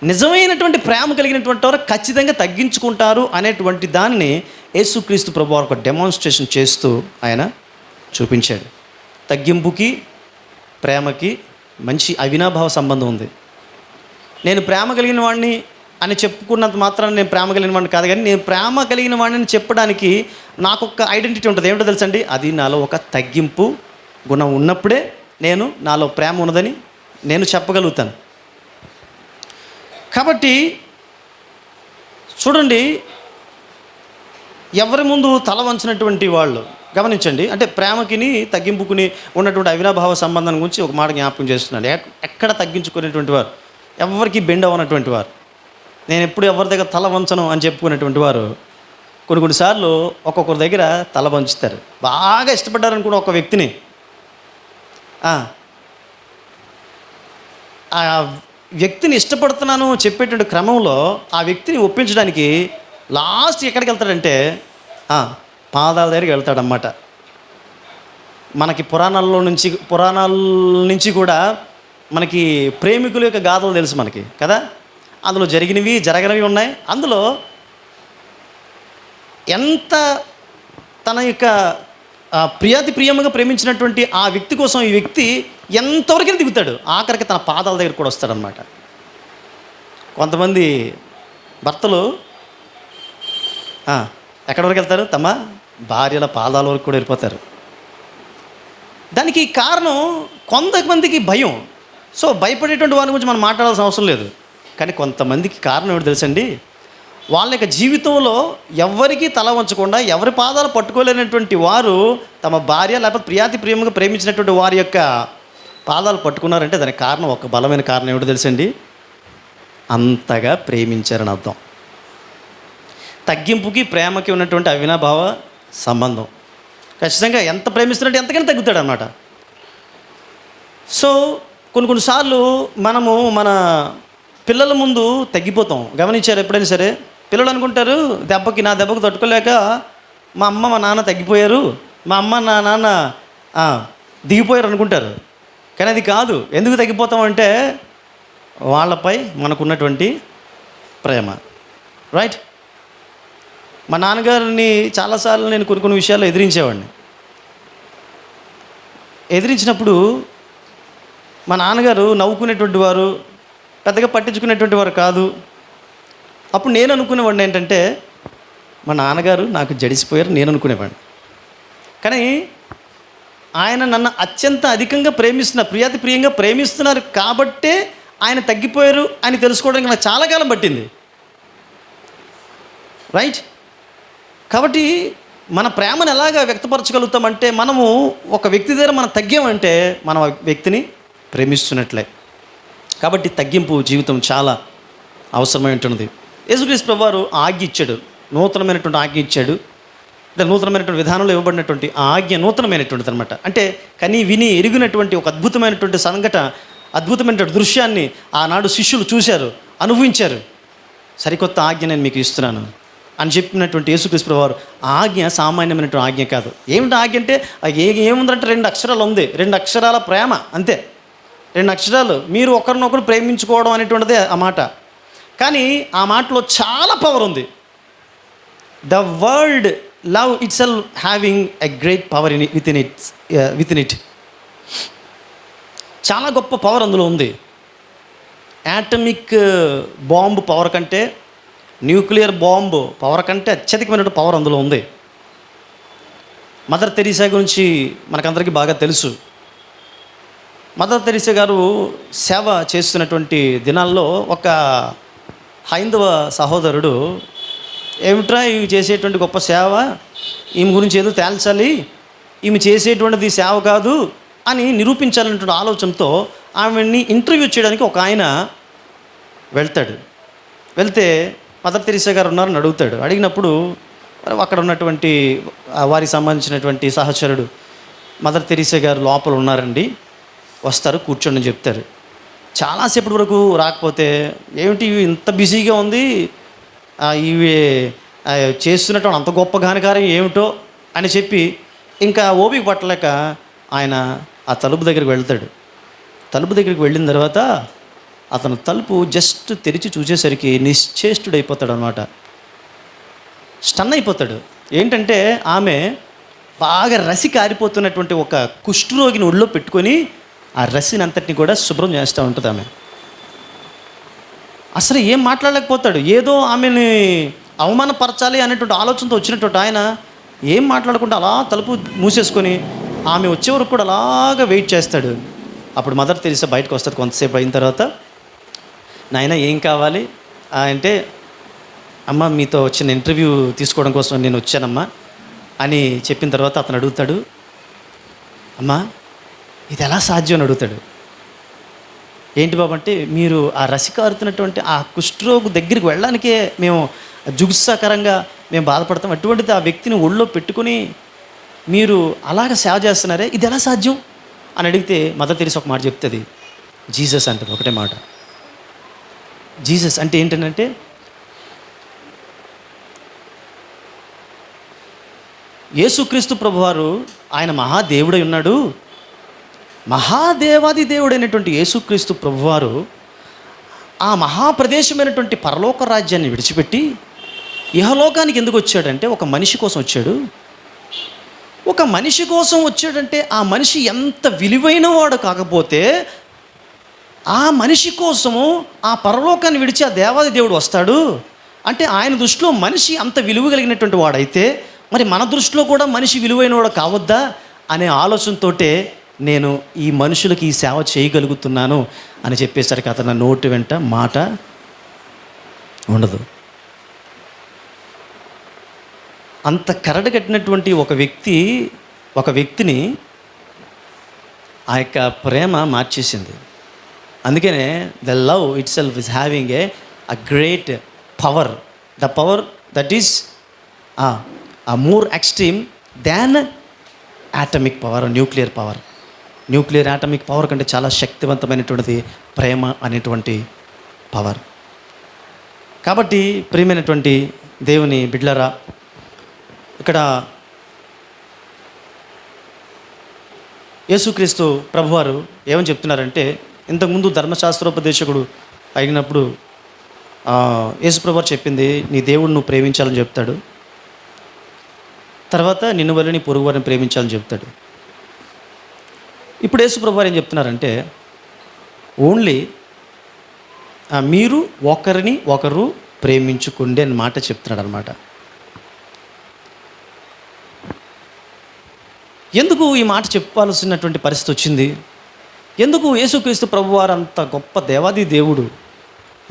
నిజమైనటువంటి ప్రేమ కలిగినటువంటి వారు ఖచ్చితంగా తగ్గించుకుంటారు అనేటువంటి దాన్ని యేసుక్రీస్తు ప్రభువారు ఒక డెమాన్స్ట్రేషన్ చేస్తూ ఆయన చూపించాడు. తగ్గింపుకి ప్రేమకి మంచి అవినాభావ సంబంధం ఉంది. నేను ప్రేమ కలిగిన వాడిని అని చెప్పుకున్నంత మాత్రాన్ని నేను ప్రేమ కలిగిన వాడిని కాదు, కానీ నేను ప్రేమ కలిగిన వాడిని చెప్పడానికి నాకు ఒక ఐడెంటిటీ ఉంటుంది. ఏమిటో తెలుసండి, అది నాలో ఒక తగ్గింపు గుణం ఉన్నప్పుడే నేను నాలో ప్రేమ ఉన్నదని నేను చెప్పగలుగుతాను. కాబట్టి చూడండి, ఎవరి ముందు తల వంచినటువంటి వాళ్ళు గమనించండి. అంటే ప్రేమకిని తగ్గింపుకుని ఉన్నటువంటి అవినాభావ సంబంధం గురించి ఒక మాట జ్ఞాపకం చేస్తున్నాను. ఎక్కడ తగ్గించుకునేటువంటి వారు, ఎవరికి బెండ్ అవ్వనటువంటి వారు, నేను ఎప్పుడు ఎవరి దగ్గర తల వంచను అని చెప్పుకునేటువంటి వారు కొన్నిసార్లు ఒక్కొక్కరి దగ్గర తల వంచుతారు. బాగా ఇష్టపడ్డారనుకున్న ఒక వ్యక్తిని ఆ వ్యక్తిని ఇష్టపడుతున్నాను చెప్పేటువంటి క్రమంలో ఆ వ్యక్తిని ఒప్పించడానికి లాస్ట్ ఎక్కడికి వెళ్తాడంటే పాదాల దగ్గరికి వెళ్తాడన్నమాట. మనకి పురాణాల నుంచి కూడా మనకి ప్రేమికుల యొక్క గాథలు తెలుసు మనకి కదా. అందులో జరిగినవి జరగనివి ఉన్నాయి. అందులో ఎంత తన యొక్క ప్రియంగా ప్రేమించినటువంటి ఆ వ్యక్తి కోసం ఈ వ్యక్తి ఎంతవరకు దిగుతాడు, ఆఖరికి తన పాదాల దగ్గర కూడా వస్తాడనమాట. కొంతమంది భర్తలు ఎక్కడి వరకు వెళ్తారు, తమ భార్యల పాదాల వరకు కూడా వెళ్ళిపోతారు. దానికి కారణం కొంతమందికి భయం. సో భయపడేటువంటి వారి గురించి మనం మాట్లాడాల్సిన అవసరం లేదు. కానీ కొంతమందికి కారణం ఏంటో తెలుసండి, వాళ్ళ యొక్క జీవితంలో ఎవరికి తల వంచకుండా ఎవరి పాదాలు పట్టుకోలేనటువంటి వారు తమ భార్య లేకపోతే ప్రియంగా ప్రేమించినటువంటి వారి యొక్క పాదాలు పట్టుకున్నారంటే దానికి కారణం, ఒక బలమైన కారణం ఏమిటో తెలుసండి, అంతగా ప్రేమించారని అర్థం. తగ్గింపుకి ప్రేమకి ఉన్నటువంటి అవినాభావ సంబంధం. ఖచ్చితంగా ఎంత ప్రేమిస్తున్నట్టు ఎంతకైనా తగ్గుతాడు అన్నమాట. సో కొన్నిసార్లు మనము మన పిల్లల ముందు తగ్గిపోతాం. గమనించారు ఎప్పుడైనా సరే? పిల్లలు అనుకుంటారు నా దెబ్బకు తట్టుకోలేక మా అమ్మ మా నాన్న తగ్గిపోయారు, మా అమ్మ నా నాన్న దిగిపోయారు అనుకుంటారు. కానీ అది కాదు. ఎందుకు తగ్గిపోతామంటే వాళ్ళపై మనకున్నటువంటి ప్రేమ. రైట్. మా నాన్నగారిని చాలాసార్లు నేను కొన్ని విషయాల్లో ఎదిరించేవాడిని. ఎదిరించినప్పుడు మా నాన్నగారు నవ్వుకునేటువంటి వారు, పెద్దగా పట్టించుకునేటువంటి వారు కాదు. అప్పుడు నేను అనుకునేవాడిని ఏంటంటే మా నాన్నగారు నాకు జడిసిపోయారు నేను అనుకునేవాడిని. కానీ ఆయన నన్ను అత్యంత అధికంగా ప్రియంగా ప్రేమిస్తున్నారు కాబట్టే ఆయన తగ్గిపోయారు అని తెలుసుకోవడానికి నాకు చాలా కాలం పట్టింది. రైట్. కాబట్టి మన ప్రేమను ఎలాగా వ్యక్తపరచగలుగుతామంటే మనము ఒక వ్యక్తి దగ్గర మనం తగ్గామంటే మనం ఆ వ్యక్తిని ప్రేమిస్తున్నట్లే. కాబట్టి తగ్గింపు జీవితం చాలా అవసరమై ఉంటున్నది. యేసుక్రీస్తు ప్రభువారు ఆజ్ఞ ఇచ్చాడు. నూతనమైనటువంటి ఆజ్ఞ ఇచ్చాడు. అంటే నూతనమైనటువంటి విధానంలో ఇవ్వబడినటువంటి ఆ ఆజ్ఞ నూతనమైనటువంటిది అనమాట. అంటే కని విని ఎరిగినటువంటి ఒక అద్భుతమైనటువంటి అద్భుతమైనటువంటి దృశ్యాన్ని ఆనాడు శిష్యులు చూశారు, అనుభవించారు. సరికొత్త ఆజ్ఞ నేను మీకు ఇస్తున్నాను అని చెప్పినటువంటి యేసుక్రీస్తు ప్రభువారు ఆ ఆజ్ఞ సామాన్యమైనటువంటి ఆజ్ఞ కాదు. ఏమిటి ఆజ్ఞ అంటే ఏముందంటే 2 అక్షరాలు ఉంది, 2 అక్షరాల ప్రేమ, అంతే. 2 అక్షరాలు, మీరు ఒకరినొకరు ప్రేమించుకోవడం అనేటువంటిదే ఆ మాట. కానీ ఆ మాటలో చాలా పవర్ ఉంది. The word love it self having a great power with in it. చాలా గొప్ప పవర్ అందులో ఉంది. యాటమిక్ బాంబు పవర్ కంటే, న్యూక్లియర్ బాంబు పవర్ కంటే అత్యధికమైన పవర్ అందులో ఉంది. మదర్ తెరీసా గురించి మనకందరికీ బాగా తెలుసు. మదర్ తెరీసా గారు సేవ చేస్తున్నటువంటి దినాల్లో ఒక హైందవ సహోదరుడు, ఏమిట్రా ఈమె చేసేటువంటి గొప్ప సేవ, ఈమె గురించి ఏదో తేల్చాలి, ఈమె చేసేటువంటిది సేవ కాదు అని నిరూపించాలనేటువంటి ఆలోచనతో ఆమెని ఇంటర్వ్యూ చేయడానికి ఒక ఆయన వెళ్తే మదర్ తెరీసా గారు ఉన్నారని అడుగుతాడు. అడిగినప్పుడు అక్కడ ఉన్నటువంటి వారికి సంబంధించినటువంటి సహచరుడు, మదర్ తెరీసా గారు లోపల ఉన్నారండి, వస్తారు, కూర్చోండి అని చెప్తారు. చాలాసేపటి వరకు రాకపోతే, ఏమిటి ఇంత బిజీగా ఉంది, ఇవి చేస్తున్నటువంటి అంత గొప్ప ఘనకార్యం ఏమిటో అని చెప్పి ఇంకా ఓపిక పట్టలేక ఆయన ఆ తలుపు దగ్గరికి వెళ్తాడు. తలుపు దగ్గరికి వెళ్ళిన తర్వాత అతను తలుపు జస్ట్ తెరిచి చూసేసరికి నిశ్చేష్టుడైపోతాడు అనమాట. స్టన్ అయిపోతాడు. ఏంటంటే ఆమె బాగా రసి కారిపోతున్నటువంటి ఒక కుష్ఠరోగిని ఒళ్ళో పెట్టుకొని ఆ రసిని అంతటిని కూడా శుభ్రం చేస్తూ ఉంటుంది ఆమె. అసలు ఏం మాట్లాడలేకపోతాడు. ఏదో ఆమెని అవమానపరచాలి అనేటువంటి ఆలోచనతో వచ్చినటువంటి ఆయన ఏం మాట్లాడకుండా అలా తలుపు మూసేసుకొని ఆమె వచ్చే వరకు కూడా అలాగా వెయిట్ చేస్తాడు. అప్పుడు మదర్ తెరీసా బయటకు వస్తుంది. కొంతసేపు అయిన తర్వాత, నాయన ఏం కావాలి అంటే, అమ్మ మీతో వచ్చిన ఇంటర్వ్యూ తీసుకోవడం కోసం నేను వచ్చానమ్మా అని చెప్పిన తర్వాత అతను అడుగుతాడు, అమ్మా ఇది ఎలా సాధ్యం అని అడుగుతాడు. ఏంటి బాబు అంటే, మీరు ఆ రసికారుతున్నటువంటి ఆ కుష్ఠరోగు దగ్గరికి వెళ్ళడానికే మేము జుగుత్సాకరంగా మేము బాధపడతాం, అటువంటిది ఆ వ్యక్తిని ఒళ్ళో పెట్టుకుని మీరు అలాగ సేవ చేస్తున్నారే, ఇది ఎలా సాధ్యం అని అడిగితే మదర్ తెరీసా ఒక మాట చెప్తుంది, జీసస్ అంటుంది. ఒకటే మాట. జీసస్ అంటే ఏంటంటే, యేసుక్రీస్తు ప్రభువారు ఆయన మహాదేవుడై ఉన్నాడు. మహాదేవాది దేవుడైనటువంటి యేసుక్రీస్తు ప్రభువారు ఆ మహాప్రదేశమైనటువంటి పరలోక రాజ్యాన్ని విడిచిపెట్టి ఇహలోకానికి ఎందుకు వచ్చాడంటే, ఒక మనిషి కోసం వచ్చాడు. ఒక మనిషి కోసం వచ్చాడంటే ఆ మనిషి ఎంత విలువైన వాడు కాకపోతే ఆ మనిషి కోసము ఆ పరలోకాన్ని విడిచి ఆ దేవాది దేవుడు వస్తాడు అంటే, ఆయన దృష్టిలో మనిషి అంత విలువ కలిగినటువంటి వాడైతే మరి మన దృష్టిలో కూడా మనిషి విలువైన వాడు కావద్దా అనే ఆలోచనతోటే నేను ఈ మనుషులకి ఈ సేవ చేయగలుగుతున్నాను అని చెప్పేసరికి అతని నోటి వెంట మాట ఉండదు. అంత కరడగట్టినటువంటి ఒక వ్యక్తిని ఆ యొక్క ప్రేమ మార్చేసింది. అందుకనే the love it self is having a great power, the power that is a more extreme than atomic power or nuclear power. Nuclear atomic power కంటే చాలా శక్తివంతమైనటువంటిది ప్రేమ అనేటువంటి పవర్. కాబట్టి ప్రియమైనటువంటి దేవుని బిడ్డలారా, ఇక్కడ యేసుక్రీస్తు ప్రభువారు ఏమని చెప్తున్నారంటే, ఇంతకుముందు ధర్మశాస్త్రోపదేశకుడు అయినప్పుడు యేసు ప్రభువారు చెప్పింది, నీ దేవుడు నువ్వు ప్రేమించాలని చెప్తాడు. తర్వాత నిన్ను వల్ల నీ పొరుగు వారిని ప్రేమించాలని చెప్తాడు. ఇప్పుడు యేసు ప్రభువారు ఏం చెప్తున్నారంటే, ఓన్లీ మీరు ఒకరిని ఒకరు ప్రేమించుకోండి అని మాట చెప్తున్నాడు అనమాట. ఎందుకు ఈ మాట చెప్పాల్సినటువంటి పరిస్థితి వచ్చింది? ఎందుకు యేసుక్రీస్తు ప్రభువారు అంత గొప్ప దేవాది దేవుడు,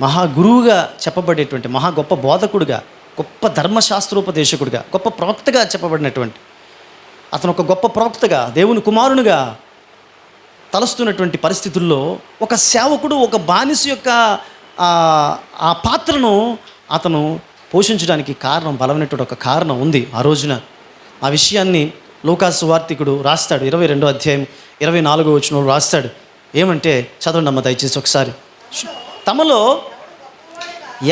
మహా గురువుగా చెప్పబడేటువంటి మహా గొప్ప బోధకుడుగా, గొప్ప ధర్మశాస్త్రోపదేశకుడిగా, గొప్ప ప్రవక్తగా చెప్పబడినటువంటి అతను ఒక గొప్ప ప్రవక్తగా, దేవుని కుమారునిగా తలస్తున్నటువంటి పరిస్థితుల్లో ఒక సేవకుడు ఒక బానిస యొక్క ఆ పాత్రను అతను పోషించడానికి కారణం, బలమైనటువంటి ఒక కారణం ఉంది ఆ రోజున. ఆ విషయాన్ని లూకాసు సువార్తికుడు రాస్తాడు. 22వ అధ్యాయం 24వ వచనంలో రాస్తాడు. ఏమంటే చదవండి అమ్మ దయచేసి ఒకసారి. తమలో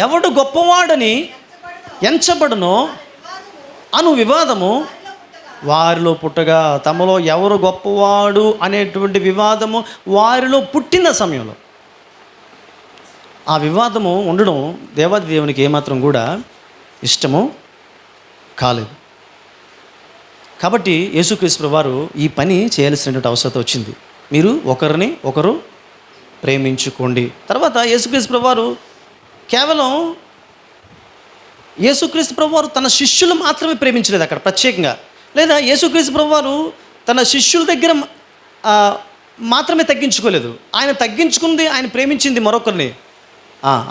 ఎవడు గొప్పవాడని ఎంచబడునో అను వివాదము వారిలో పుట్టగా, తమలో ఎవరు గొప్పవాడు అనేటువంటి వివాదము వారిలో పుట్టిన సమయంలో ఆ వివాదము ఉండడం దేవాది దేవునికి ఏమాత్రం కూడా ఇష్టము కాలేదు. కాబట్టి యేసుక్రీస్తు వారు ఈ పని చేయాల్సినటువంటి అవసరం వచ్చింది. మీరు ఒకరిని ఒకరు ప్రేమించుకోండి. తర్వాత యేసుక్రీస్తు వారు కేవలం యేసుక్రీస్తు ప్రభువారు తన శిష్యులు మాత్రమే ప్రేమించలేదు అక్కడ ప్రత్యేకంగా, లేదా యేసుక్రీస్తు ప్రభువారు తన శిష్యుల దగ్గర మాత్రమే తగ్గించుకోలేదు. ఆయన తగ్గించుకుంది, ఆయన ప్రేమించింది మరొకరిని,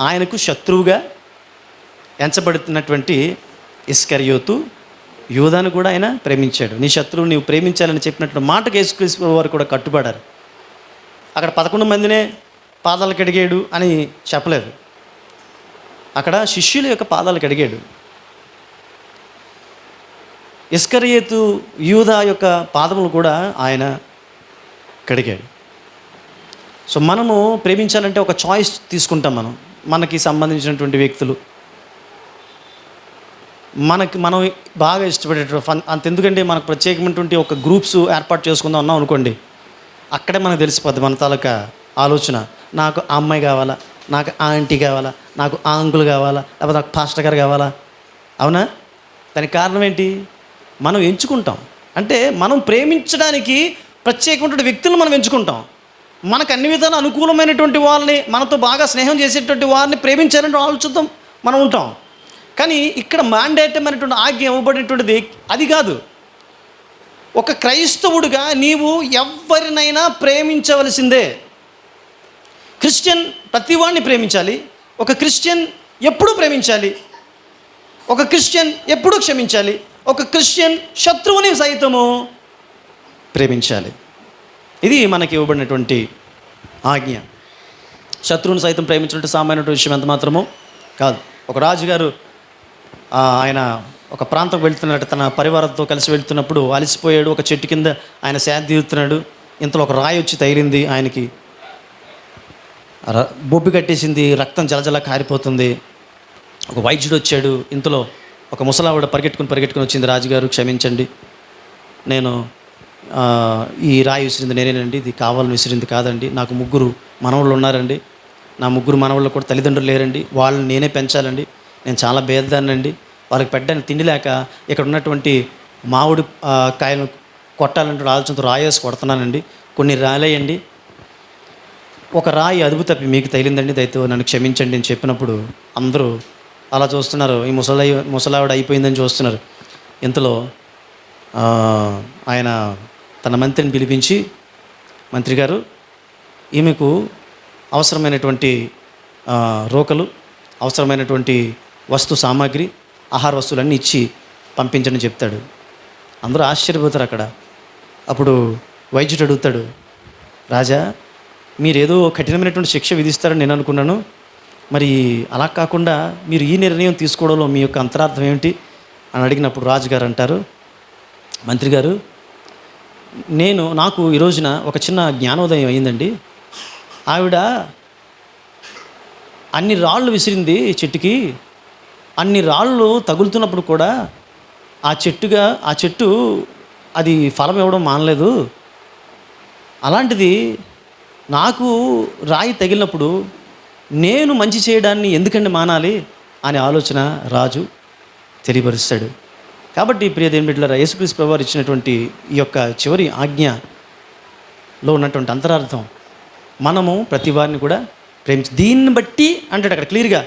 ఆయనకు శత్రువుగా ఎంచబడుతున్నటువంటి ఇస్కరియోతు యూదాను కూడా ఆయన ప్రేమించాడు. నీ శత్రువు నీవు ప్రేమించాలని చెప్పినట్టు మాటకు యేసుక్రీస్తు ప్రభువారు కూడా కట్టుబడారు. అక్కడ 11 మందినే పాదాలు కడిగాడు అని చెప్పలేదు, అక్కడ శిష్యుల యొక్క పాదాలు కడిగాడు. ఇస్కరియోతు యూదా యొక్క పాదములు కూడా ఆయన కడిగాడు. సో మనము ప్రేమించాలంటే ఒక చాయిస్ తీసుకుంటాం. మనకి సంబంధించినటువంటి వ్యక్తులు, మనం బాగా ఇష్టపడేటువంటి అంతెందుకంటే మనకు ప్రత్యేకమైనటువంటి ఒక గ్రూప్స్ ఏర్పాటు చేసుకుందాం అన్నాం అనుకోండి, అక్కడే మనకు తెలిసిపోద్ది మన తాలూకా ఆలోచన. నాకు ఆ అమ్మాయి కావాలా, నాకు ఆ ఆంటీ కావాలా, నాకు ఆ అంకుల్ కావాలా, లేకపోతే నాకు పాస్టర్ గారు కావాలా. అవునా? దానికి కారణం ఏంటి? మనం ఎంచుకుంటాం. అంటే మనం ప్రేమించడానికి ప్రత్యేకమైనటువంటి వ్యక్తులను మనం ఎంచుకుంటాం. మనకు అన్ని విధాలు అనుకూలమైనటువంటి వాళ్ళని, మనతో బాగా స్నేహం చేసేటువంటి వారిని ప్రేమించాలని ఆలోచిద్దాం మనం ఉంటాం. కానీ ఇక్కడ మ్యాండేటమైనటువంటి ఆజ్ఞ ఇవ్వబడినటువంటిది అది కాదు. ఒక క్రైస్తవుడిగా నీవు ఎవరినైనా ప్రేమించవలసిందే. క్రిస్టియన్ ప్రతివాడిని ప్రేమించాలి. ఒక క్రిస్టియన్ ఎప్పుడూ ప్రేమించాలి. ఒక క్రిస్టియన్ ఎప్పుడూ క్షమించాలి. ఒక క్రిస్టియన్ శత్రువుని సైతము ప్రేమించాలి. ఇది మనకి ఇవ్వబడినటువంటి ఆజ్ఞ. శత్రువుని సైతం ప్రేమించినట్టు సామాన్య విషయం ఎంత మాత్రమో కాదు. ఒక రాజుగారు ఆయన ఒక ప్రాంతం వెళ్తున్నట్టు తన పరివారంతో కలిసి వెళ్తున్నప్పుడు అలసిపోయాడు. ఒక చెట్టు కింద ఆయన సేద తీరుతున్నాడు. ఇంతలో ఒక రాయి వచ్చి తగిలింది. ఆయనకి బొబ్బి కట్టేసింది, రక్తం జలజల కారిపోతుంది. ఒక వైద్యుడు వచ్చాడు. ఇంతలో ఒక ముసలావిడ పరిగెట్టుకుని వచ్చింది. రాజుగారు క్షమించండి, నేను ఈ రాయి విసిరింది నేనేనండి, ఇది కావాలని విసిరింది కాదండి, నాకు 3 మనవళ్ళు ఉన్నారండి, నా 3 మనవళ్ళు కూడా తల్లిదండ్రులు లేరండి, వాళ్ళని నేనే పెంచాలండి, నేను చాలా భేదదాన్నండి, వాళ్ళకి పెట్టడానికి తిండి లేక ఇక్కడ ఉన్నటువంటి మామిడి కాయలను కొట్టాలంటే ఆలోచనతో రాయేసి కొడుతున్నానండి, కొన్ని రాలేయండి, ఒక రాయి అదుపు తప్పి మీకు తగిలిందండి, దయతో నన్ను క్షమించండి అని చెప్పినప్పుడు అందరూ అలా చూస్తున్నారు. ఈ ముసలావిడ అయిపోయిందని చూస్తున్నారు. ఇంతలో ఆయన తన మంత్రిని పిలిపించి, మంత్రి గారు, ఈమెకు అవసరమైనటువంటి రోకలు, అవసరమైనటువంటి సామాగ్రి, ఆహార వస్తువులన్నీ ఇచ్చి పంపించని చెప్తాడు. అందరూ ఆశ్చర్యపోతారు అక్కడ. అప్పుడు వైద్యుడు అడుగుతాడు, రాజా, మీరేదో కఠినమైనటువంటి శిక్ష విధిస్తారని నేను అనుకున్నాను, మరి అలా కాకుండా మీరు ఈ నిర్ణయం తీసుకోవడంలో మీ యొక్క అంతరార్థం ఏమిటి అని అడిగినప్పుడు రాజుగారు అంటారు, మంత్రి గారు, నాకు ఈ రోజున ఒక చిన్న జ్ఞానోదయం అయిందండి. ఆవిడ అన్ని రాళ్ళు విసిరింది చెట్టుకి, అన్ని రాళ్ళు తగులుతున్నప్పుడు కూడా ఆ చెట్టు అది ఫలం ఇవ్వడం మానలేదు. అలాంటిది నాకు రాయి తగిలినప్పుడు నేను మంచి చేయడాన్ని ఎందుకండి మానాలి అనే ఆలోచన రాజు తెలియపరుస్తాడు. కాబట్టి ప్రియ దేవుని బిడ్డలారా, యేసుక్రీస్తు ప్రభువారు ఇచ్చినటువంటి ఈ యొక్క చివరి ఆజ్ఞలో ఉన్నటువంటి అంతరార్థం, మనము ప్రతి వారిని కూడా ప్రేమించి, దీన్ని బట్టి అంటాడు అక్కడ క్లియర్గా,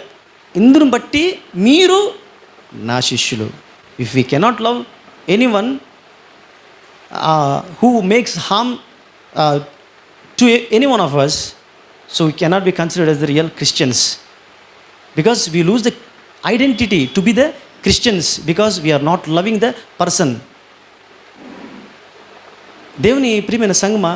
ఇందును బట్టి మీరు నా శిష్యులు. If we cannot love anyone who makes harm to any one of us, so we cannot be considered as the real Christians, because we lose the identity to be the Christians because we are not loving the person. దేవుని ప్రియమైన సంగమా,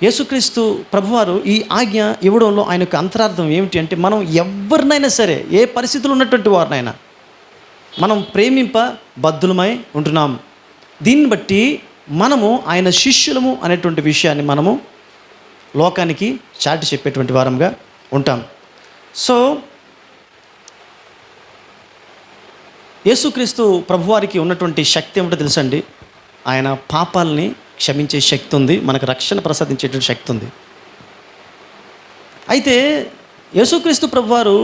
యేసుక్రీస్తు ప్రభువారు ఈ ఆజ్ఞ ఇవ్వడంలో ఆయన యొక్క అంతరార్థం ఏమిటి అంటే, మనం ఎవరినైనా సరే, ఏ పరిస్థితులు ఉన్నటువంటి వారినైనా మనం ప్రేమింప బద్ధులమై ఉంటున్నాం. దీన్ని బట్టి మనము ఆయన శిష్యులము అనేటువంటి విషయాన్ని మనము లోకానికి చాటి చెప్పేటువంటి వారంగా ఉంటాం. సో యేసుక్రీస్తు ప్రభువారికి ఉన్నటువంటి శక్తి ఏమిటో తెలుసండి. ఆయన పాపాలని క్షమించే శక్తి ఉంది, మనకు రక్షణ ప్రసాదించేటువంటి శక్తి ఉంది. అయితే యేసుక్రీస్తు ప్రభువారు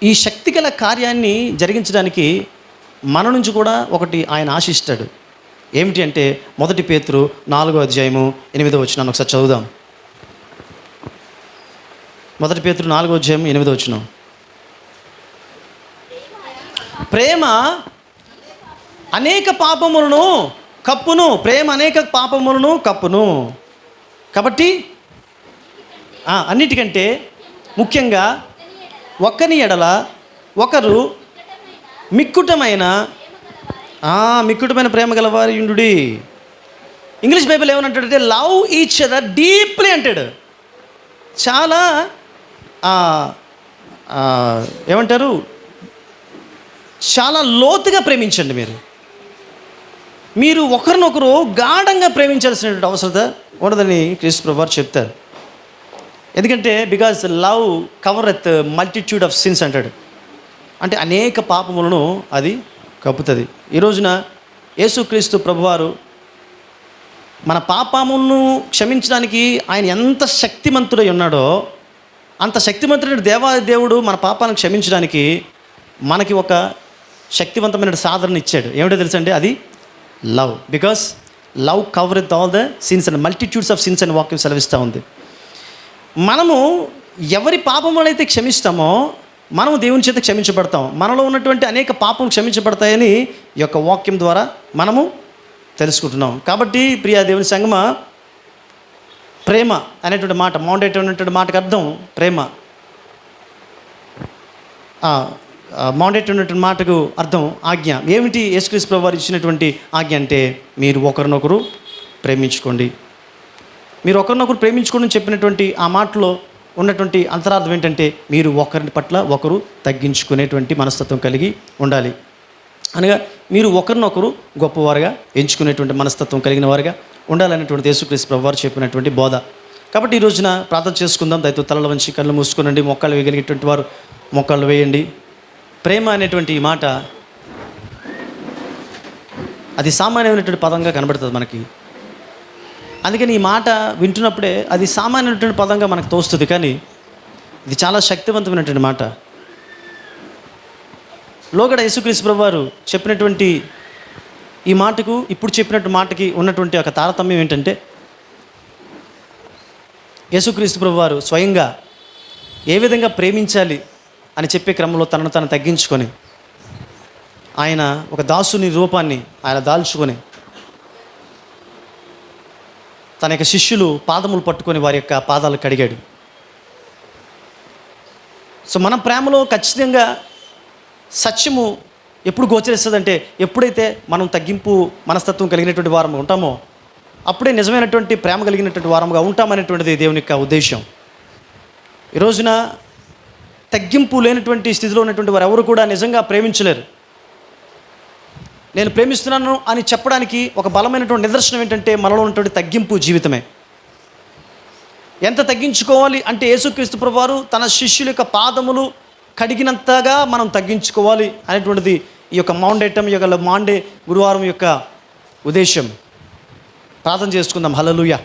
ఈ శక్తిగల కార్యాన్ని జరిగించడానికి మన నుంచి కూడా ఒకటి ఆయన ఆశిస్తాడు. ఏమిటి అంటే 1 పేతురు 4:8 ఒకసారి చదువుదాం. 1 పేతురు 4:8. ప్రేమ అనేక పాపములను కప్పును. ప్రేమ అనేక పాపములను కప్పును. కాబట్టి అన్నిటికంటే ముఖ్యంగా ఒకని ఎడల ఒకరు మిక్కుటమైన ప్రేమ గలవారి యుండుడి. ఇంగ్లీష్ బైబిల్ ఏమనంటాడంటే లవ్ ఈచ్ అదర్ డీప్లీ అంటాడు. చాలా ఏమంటారు, చాలా లోతుగా ప్రేమించండి. మీరు ఒకరినొకరు గాఢంగా ప్రేమించాల్సినటువంటి అవసరత ఉండదని క్రీస్తు ప్రభువు వారు చెప్తారు. ఎందుకంటే because love covereth multitude of sins అంటాడు. అంటే అనేక పాపములను అది కప్పుతుంది. ఈ రోజున యేసుక్రీస్తు ప్రభువారు మన పాపములను క్షమించడానికి ఆయన ఎంత శక్తిమంతుడై ఉన్నాడో, అంత శక్తిమంతుడైన దేవుడు మన పాపాలను క్షమించడానికి మనకి ఒక శక్తివంతమైన సాధన ఇచ్చాడు. ఏమిటో తెలుసండి, అది love. Because love covereth all the sins and multitudes of sins అని వాక్యం సెలవిస్తూ ఉంది. మనము ఎవరి పాపములైతే క్షమిస్తామో మనము దేవుని చేత క్షమించబడతాం. మనలో ఉన్నటువంటి అనేక పాపములు క్షమించబడతాయని ఈ యొక్క వాక్యం ద్వారా మనము తెలుసుకుంటున్నాం. కాబట్టి ప్రియా దేవుని సంగమా, ప్రేమ అనేటువంటి మాట, మౌండేట్ అనేటువంటి మాటకు అర్థం ప్రేమ. మౌండేట్ అనేటువంటి మాటకు అర్థం ఆజ్ఞ. ఏమిటి యేసుక్రీస్తు ప్రభువు వారు ఇచ్చినటువంటి ఆజ్ఞ అంటే మీరు ఒకరినొకరు ప్రేమించుకోండి. మీరు ఒకరినొకరు ప్రేమించుకోండి అని చెప్పినటువంటి ఆ మాటలో ఉన్నటువంటి అంతరార్థం ఏంటంటే మీరు ఒకరి పట్ల ఒకరు తగ్గించుకునేటువంటి మనస్తత్వం కలిగి ఉండాలి. అనగా మీరు ఒకరినొకరు గొప్పవారుగా ఎంచుకునేటువంటి మనస్తత్వం కలిగిన వారుగా ఉండాలనేటువంటి యేసుక్రీస్తు ప్రభువు వారు చెప్పినటువంటి బోధ. కాబట్టి ఈ రోజున ప్రార్థన చేసుకుందాం. దయతో తలల వంచి కళ్ళు మూసుకునండి. మొక్కలు వేయగలిగేటువంటి వారు మొక్కలు వేయండి. ప్రేమ అనేటువంటి ఈ మాట అది సామాన్యమైనటువంటి పదంగా కనబడుతుంది మనకి. అందుకని ఈ మాట వింటున్నప్పుడే అది సామాన్యమైనటువంటి పదంగా మనకు తోస్తుంది, కానీ ఇది చాలా శక్తివంతమైనటువంటి మాట. లోగడ యేసుక్రీస్తు ప్రభువు వారు చెప్పినటువంటి ఈ మాటకు ఇప్పుడు చెప్పినట్టు మాటకి ఉన్నటువంటి ఒక తారతమ్యం ఏంటంటే, యేసుక్రీస్తు ప్రభువు వారు స్వయంగా ఏ విధంగా ప్రేమించాలి అని చెప్పే క్రమంలో తనను తను తగ్గించుకొని ఆయన ఒక దాసుని రూపాన్ని ఆయన దాల్చుకొని తన యొక్క శిష్యులు పాదములు పట్టుకొని వారి యొక్క పాదాలు కడిగాడు. సో మన ప్రేమలో ఖచ్చితంగా సత్యము ఎప్పుడు గోచరిస్తుందంటే, ఎప్పుడైతే మనం తగ్గింపు మనస్తత్వం కలిగినటువంటి వారం ఉంటామో అప్పుడే నిజమైనటువంటి ప్రేమ కలిగినటువంటి వారంగా ఉంటామనేటువంటిది దేవుని యొక్క ఉద్దేశం. ఈ రోజున తగ్గింపు లేనటువంటి స్థితిలో ఉన్నటువంటి వారు ఎవరు కూడా నిజంగా ప్రేమించలేరు. నేను ప్రేమిస్తున్నాను అని చెప్పడానికి ఒక బలమైనటువంటి నిదర్శనం ఏంటంటే మనలో ఉన్నటువంటి తగ్గింపు జీవితమే. ఎంత తగ్గించుకోవాలి అంటే యేసుక్రీస్తు ప్రభువారు తన శిష్యుల యొక్క పాదములు కడిగినంతగా మనం తగ్గించుకోవాలి అనేటువంటిది ఈ యొక్క మౌండేటం, ఈ యొక్క మాండే గురువారం యొక్క ఉద్దేశం. ప్రార్థన చేసుకుందాం. హల్లెలూయా.